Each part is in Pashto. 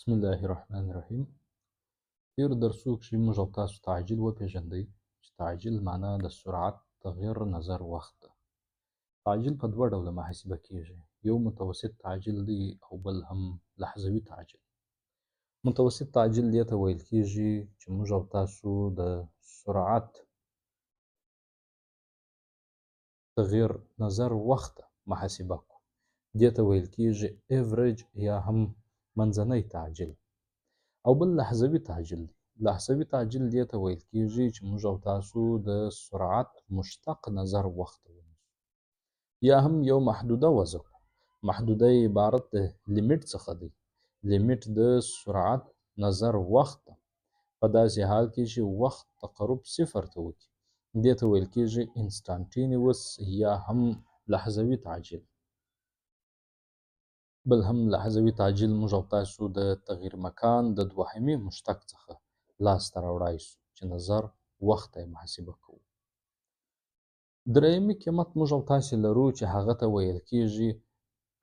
بسم الله الرحمن الرحیم. تېرو درسو کښې موږ او تاسو تعجیل وپېژندی چې تعجیل معنا د سرعت، تغیر، نظر، وخت ده. تعجیل په دوه ډوله محاسبه کېږي. یو متوسط تعجیل دی او بل هم لحظوي تعجیل. متوسط تعجیل دې ته ویل کېږي چې موږ او تاسو د سرعت، تغیر، نظر، وخت محاسبه کوو. دې ته ویل کېږي ایوریج یا هم منځنی تعجیل. او بل لحظوي تعجیل دی. لحظوي تعجیل دې ته ویل کېږي چې موږ او تاسو د سرعت مشتق نظر وخت ونیسو یا هم یو محدوده وضع کړو. محدوده یې عبارت د لیمیټ څخه دی. لیمیټ د سرعت، نظر، وخت ده. په داسې حال کې چې وخت تقرب صفر ته وکړي دې ته ویل کېږي انسټانټینیوس یا هم لحظوي تعجیل. بل هم لحظوي تعجیل موږ او تاسو د تغیر مکان د دوهمي مشتق څخه لاسته راوړای شو چې نظر وخت ته یې محاسبه کوو. درېیمي قیمت موږ او تاسې لرو چې هغه ته ویل کېږي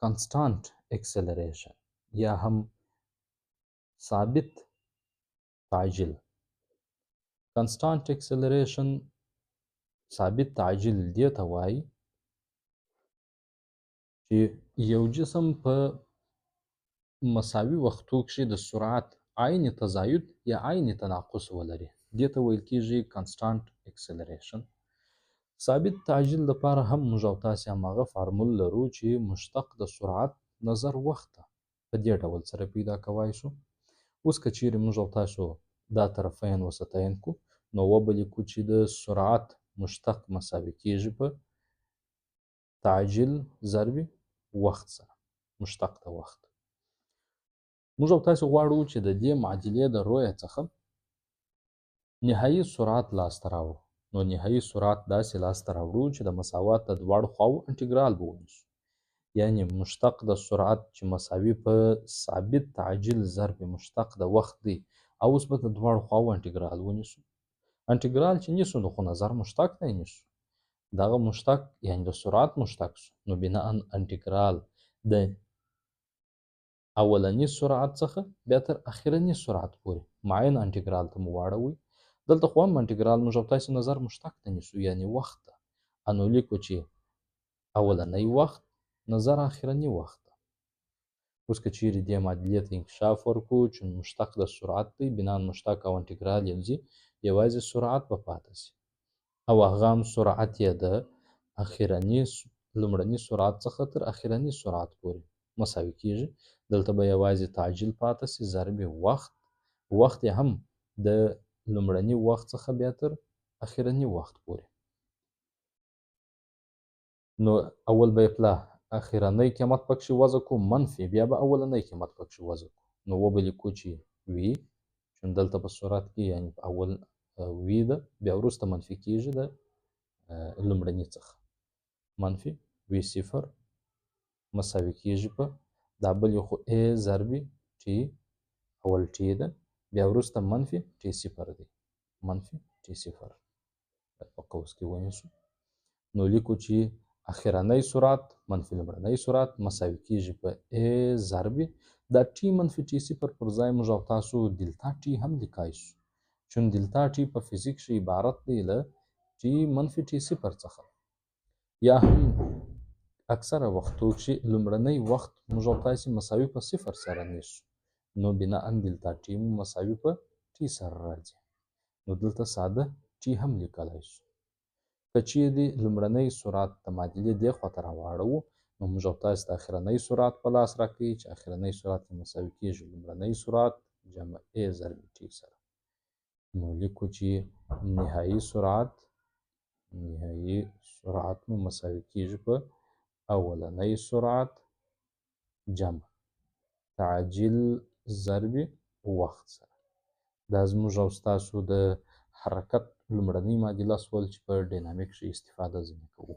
کنسټانټ اکسلریشن یا هم ثابت تعجیل. کنسټانټ اکسلریشن، ثابت تعجیل دې ته وایي چې یو جسم په مساوي وختو کښې د سرعت عین تزاید یا عین تناقص ولري. دې ته ویل کېږي کنسټانټ اکسلریشن. ثابت تعجیل لپاره هم موږ او تاسې هماغه فارمول لرو چې مشتق د سرعت، نظر، وخت ته په دې ډول سره پیدا کوای شو. اوس که چیرې موږ او تاسو دا طرفین وسطین کو نو وبه لیکو چې د سرعت مشتق مساوي کېږي په تعجیل ضرب وخت سره، مشتق د وخت. موږ او تاسې غواړو چې د دې معادلې د رویه څخه نهایي سرعت لاسته راوړو. نو نهایي سرعت داسې لاسته راوړو چې د مساوات د دواړو خواوو انټګرال به ونیسو. یعنې مشتق د سرعت چې مساوي په ثابت تعجیل ضرب مشتق د وخت دی او اوس به د دواړو خواوو انټګرال ونیسو. انټګرال چې نیسو نو خو نظر مشتق دی نیسو. دغه مشتق یعنې د سرعت مشتق شو. نو بناً انټګرال د اولني سرعت څخه بیا تر اخرني سرعت پورې معین انټګرال ته مو واړوئ. دلته خو هم انټګرال موږ او تاسې نظر مشتق ته نیسو یعنې وخت ته. نو لیکو چې اولنی وخت نظر اخرني وخت ته. اوس که چیرې دې معادلې ته انکشاف ورکړو چې مشتق د سرعت دی بناً مشتق او انټګرال یوځي یوازې سرعت به پاته سي او هغه هم سرعت یې د اخرني لومړني سرعت څخه تر اخرني سرعت پورې مساوي کېږي. دلته به یوازې تعجیل پاته سي ضرب وخت. وخت یې هم د لومړني وخت څخه بیا تر اخرني وخت پورې. نو اول به یې پله اخرنی قیمت پکښې وضع کړو منفي بیا به اولنی قیمت پکښې وضع کړو. نو وبه لیکو چې وي چې دلته په صورت کې یعنې په اول وي ده بیا وروسته منفي کېږي د لومړني څخه. منفي وي صفر مساوي کېږي په دا بل یې خو ا ضرب ټي اول ټي ده بیا وروسته منفي ټي صفر دی. منفي ټي صفر په قوس کې ونیسو. نو لیکو چې اخرنی سرعت منفي لومړنی سرعت مساوي کېږي په ا ضرب دا ټي منفي ټي صفر پر ځای موږ او تاسو دلتا ټي هم لیکای شو. چون دلتا ټي په فزیک کښې عبارت دی له ټي منفي ټي صفر څخه. یا هم اکثره وختو کښې لومړنی وخت موږ او تاسې مساوي په صفر سره نیسو. نو بناً دلتا ټي مو مساوي په ټي سره راځي. نو دلته ساده ټي هم لیکلی شو. که چیرې لومړنی سرعت د معادلې دې خواته راواړوو نو موږ او تاسې د اخرنی سرعت په لاس راکوي چې اخرنی سرعت یې مساوي کېږي لومړنی سرعت جمع ا ضرب ټي سره. نو لیکو چې نهایي سرعت مو مساوي کېږي په اولنی سرعت جمع تعجیل ضرب وخت سره. دا زموږ او ستاسو د حرکت لومړنۍ معادله سول چې په ډینامیک کښې استفاده ځینې کوو.